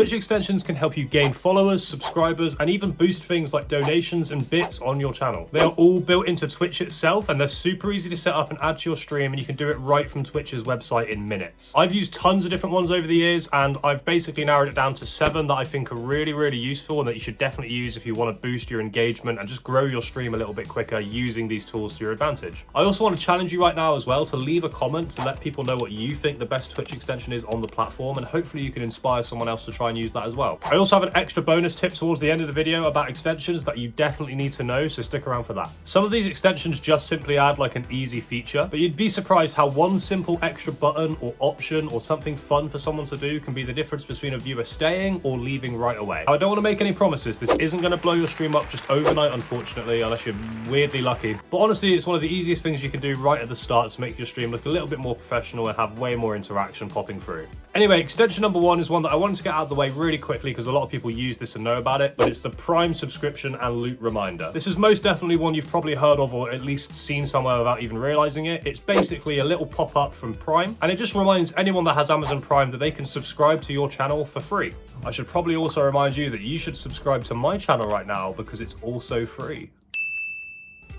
Twitch extensions can help you gain followers, subscribers, and even boost things like donations and bits on your channel. They are all built into Twitch itself, and they're super easy to set up and add to your stream, and you can do it right from Twitch's website in minutes. I've used tons of different ones over the years, and I've basically narrowed it down to 7 that I think are really, really useful and that you should definitely use if you want to boost your engagement and just grow your stream a little bit quicker using these tools to your advantage. I also want to challenge you right now as well to leave a comment to let people know what you think the best Twitch extension is on the platform, and hopefully you can inspire someone else to try and use that as well. I also have an extra bonus tip towards the end of the video about extensions that you definitely need to know, so stick around for that. Some of these extensions just simply add like an easy feature, but you'd be surprised how one simple extra button or option or something fun for someone to do can be the difference between a viewer staying or leaving right away. Now, I don't want to make any promises. This isn't going to blow your stream up just overnight, unfortunately, unless you're weirdly lucky. But honestly, it's one of the easiest things you can do right at the start to make your stream look a little bit more professional and have way more interaction popping through. Anyway, extension number 1 is one that I wanted to get out of the way really quickly because a lot of people use this and know about it, but it's the Prime subscription and loot reminder. This is most definitely one you've probably heard of or at least seen somewhere without even realizing it. It's basically a little pop-up from Prime, and it just reminds anyone that has Amazon Prime that they can subscribe to your channel for free. I should probably also remind you that you should subscribe to my channel right now because it's also free.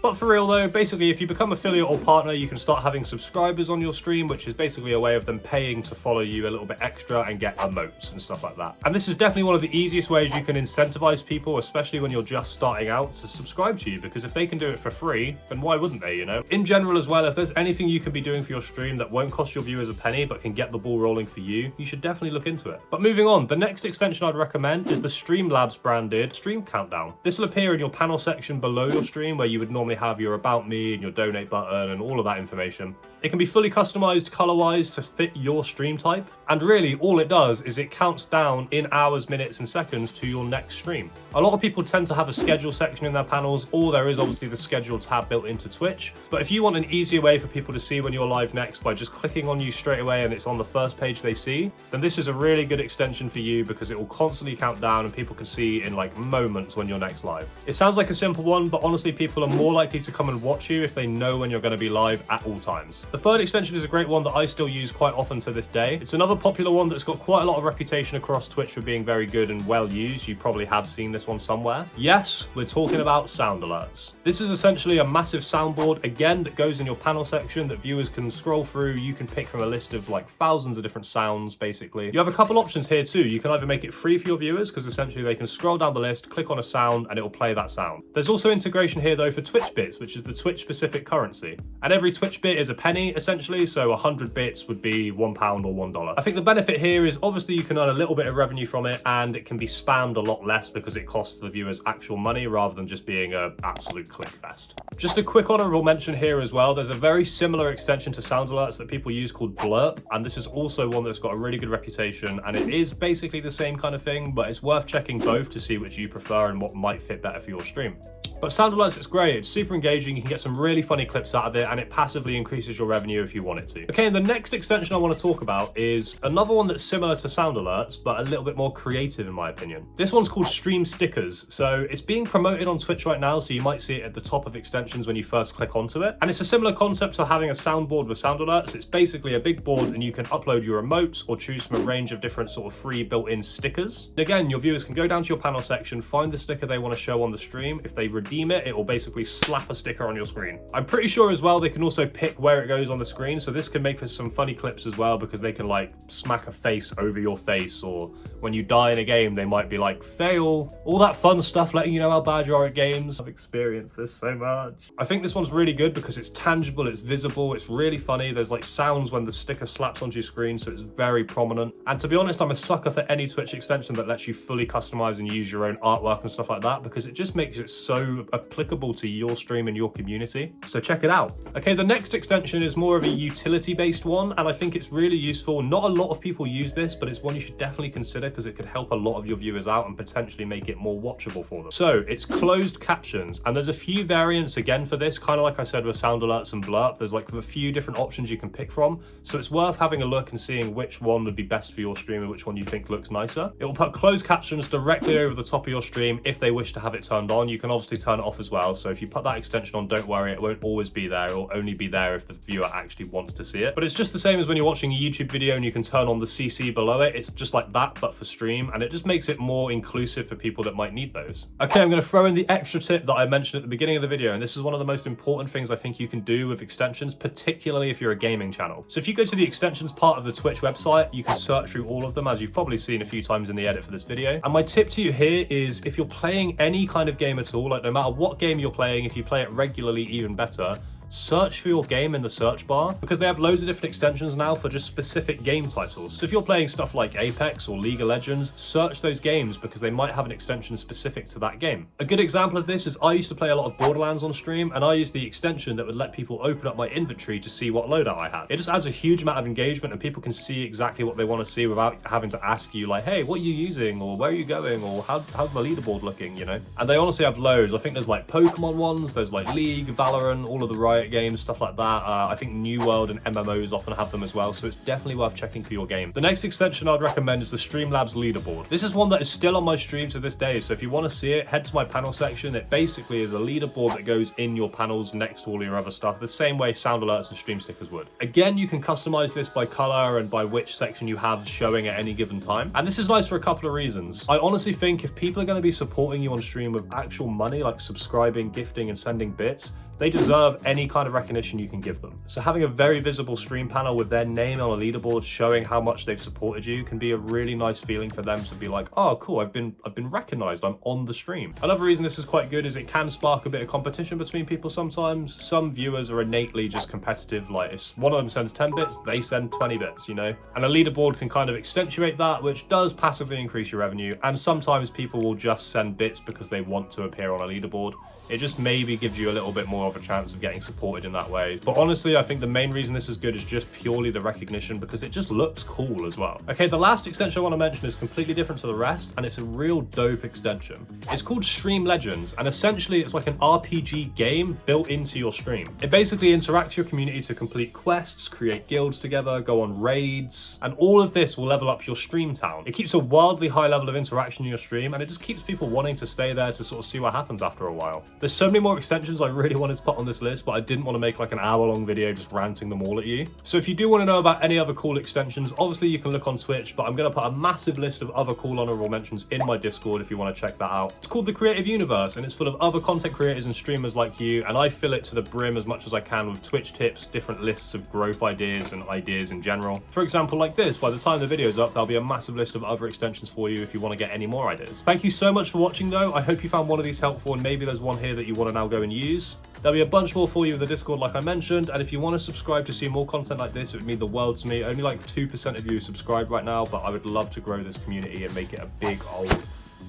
But for real though, basically if you become affiliate or partner, you can start having subscribers on your stream, which is basically a way of them paying to follow you a little bit extra and get emotes and stuff like that. And this is definitely one of the easiest ways you can incentivize people, especially when you're just starting out, to subscribe to you, because if they can do it for free, then why wouldn't they, you know? In general as well, if there's anything you can be doing for your stream that won't cost your viewers a penny but can get the ball rolling for you, you should definitely look into it. But moving on, the next extension I'd recommend is the Streamlabs branded Stream Countdown. This will appear in your panel section below your stream where you would normally have your About Me and your donate button and all of that information. It can be fully customized color-wise to fit your stream type, and really all it does is it counts down in hours, minutes and seconds to your next stream. A lot of people tend to have a schedule section in their panels, or there is obviously the schedule tab built into Twitch, but if you want an easier way for people to see when you're live next by just clicking on you straight away and it's on the first page they see, then this is a really good extension for you because it will constantly count down and people can see in like moments when you're next live. It sounds like a simple one, but honestly people are more likely to come and watch you if they know when you're going to be live at all times. The third extension is a great one that I still use quite often to this day. It's another popular one that's got quite a lot of reputation across Twitch for being very good and well used. You probably have seen this one somewhere. Yes, we're talking about sound alerts. This is essentially a massive soundboard, again, that goes in your panel section that viewers can scroll through. You can pick from a list of like thousands of different sounds, basically. You have a couple options here too. You can either make it free for your viewers, because essentially they can scroll down the list, click on a sound, and it will play that sound. There's also integration here though for Twitch bits, which is the Twitch specific currency. And every Twitch bit is a penny, essentially, so 100 bits would be £1 or $1. I think the benefit here is obviously you can earn a little bit of revenue from it, and it can be spammed a lot less because it costs the viewers actual money rather than just being an absolute click fest. Just a quick honorable mention here as well, there's a very similar extension to sound alerts that people use called Blurp, and this is also one that's got a really good reputation, and it is basically the same kind of thing, but it's worth checking both to see which you prefer and what might fit better for your stream. But sound alerts, it's great, it's super engaging, you can get some really funny clips out of it, and it passively increases your revenue if you want it to. Okay, and the next extension I want to talk about is another one that's similar to sound alerts, but a little bit more creative in my opinion. This one's called Stream Stickers. So it's being promoted on Twitch right now, so you might see it at the top of extensions when you first click onto it. And it's a similar concept to having a soundboard with sound alerts. It's basically a big board and you can upload your emotes or choose from a range of different sort of free built-in stickers. And again, your viewers can go down to your panel section, find the sticker they want to show on the stream. If they redeem it, it will basically slap a sticker on your screen. I'm pretty sure as well they can also pick where it goes on the screen, so this can make for some funny clips as well, because they can like smack a face over your face, or when you die in a game they might be like fail, all that fun stuff, letting you know how bad you are at games. I've experienced this so much. I think this one's really good because it's tangible, it's visible, it's really funny. There's like sounds when the sticker slaps onto your screen, so it's very prominent. And to be honest, I'm a sucker for any Twitch extension that lets you fully customize and use your own artwork and stuff like that, because it just makes it so applicable to your stream and your community. So check it out. Okay, the next extension is more of a utility based one, and I think it's really useful. Not a lot of people use this, but it's one you should definitely consider because it could help a lot of your viewers out and potentially make it more watchable for them. So it's closed captions, and there's a few variants again for this, kind of like I said with sound alerts and blurp. There's like a few different options you can pick from, so it's worth having a look and seeing which one would be best for your stream and which one you think looks nicer. It will put closed captions directly over the top of your stream if they wish to have it turned on. You can obviously turn turn it off as well. So if you put that extension on, don't worry, it won't always be there. It will only be there if the viewer actually wants to see it. But it's just the same as when you're watching a YouTube video and you can turn on the CC below it. It's just like that, but for stream, and it just makes it more inclusive for people that might need those. Okay, I'm gonna throw in the extra tip that I mentioned at the beginning of the video, and this is one of the most important things I think you can do with extensions, particularly if you're a gaming channel. So if you go to the extensions part of the Twitch website, you can search through all of them, as you've probably seen a few times in the edit for this video. And my tip to you here is, if you're playing any kind of game at all, like no matter what game you're playing, if you play it regularly, even better, search for your game in the search bar, because they have loads of different extensions now for just specific game titles. So if you're playing stuff like Apex or League of Legends, search those games because they might have an extension specific to that game. A good example of this is I used to play a lot of Borderlands on stream, and I used the extension that would let people open up my inventory to see what loadout I had. It just adds a huge amount of engagement, and people can see exactly what they want to see without having to ask you like, hey, what are you using, or where are you going, or how's my leaderboard looking, you know? And they honestly have loads. I think there's like Pokemon ones, there's like League, Valorant, all of the Riot games, stuff like that. I think New World and MMOs often have them as well, so it's definitely worth checking for your game. The next extension I'd recommend is the Streamlabs leaderboard. This is one that is still on my stream to this day, so if you want to see it, head to my panel section. It basically is a leaderboard that goes in your panels next to all your other stuff, the same way sound alerts and stream stickers would. Again, you can customize this by color and by which section you have showing at any given time, and this is nice for a couple of reasons. I honestly think if people are going to be supporting you on stream with actual money, like subscribing, gifting, and sending bits, they deserve any kind of recognition you can give them. So having a very visible stream panel with their name on a leaderboard showing how much they've supported you can be a really nice feeling for them to be like, oh cool, I've been recognized, I'm on the stream. Another reason this is quite good is it can spark a bit of competition between people sometimes. Some viewers are innately just competitive, like if one of them sends 10 bits, they send 20 bits, you know? And a leaderboard can kind of accentuate that, which does passively increase your revenue, and sometimes people will just send bits because they want to appear on a leaderboard. It just maybe gives you a little bit more of a chance of getting supported in that way. But honestly, I think the main reason this is good is just purely the recognition, because it just looks cool as well. Okay, the last extension I want to mention is completely different to the rest, and it's a real dope extension. It's called Stream Legends, and essentially it's like an RPG game built into your stream. It basically interacts your community to complete quests, create guilds together, go on raids, and all of this will level up your stream town. It keeps a wildly high level of interaction in your stream, and it just keeps people wanting to stay there to sort of see what happens after a while. There's so many more extensions I really wanted to put on this list, but I didn't want to make like an hour-long video just ranting them all at you. So if you do want to know about any other cool extensions, obviously you can look on Twitch, but I'm going to put a massive list of other cool honorable mentions in my Discord if you want to check that out. It's called the Creative Universe, and it's full of other content creators and streamers like you, and I fill it to the brim as much as I can with Twitch tips, different lists of growth ideas and ideas in general. For example, like this, by the time the video's up, there'll be a massive list of other extensions for you if you want to get any more ideas. Thank you so much for watching though. I hope you found one of these helpful, and maybe there's one here that you want to now go and use. There'll be a bunch more for you in the Discord like I mentioned, and if you want to subscribe to see more content like this, it would mean the world to me. Only like 2% of you subscribe right now, but I would love to grow this community and make it a big old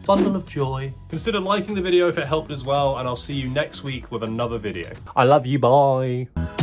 bundle of joy. Consider liking the video if it helped as well, and I'll see you next week with another video. I love you, bye.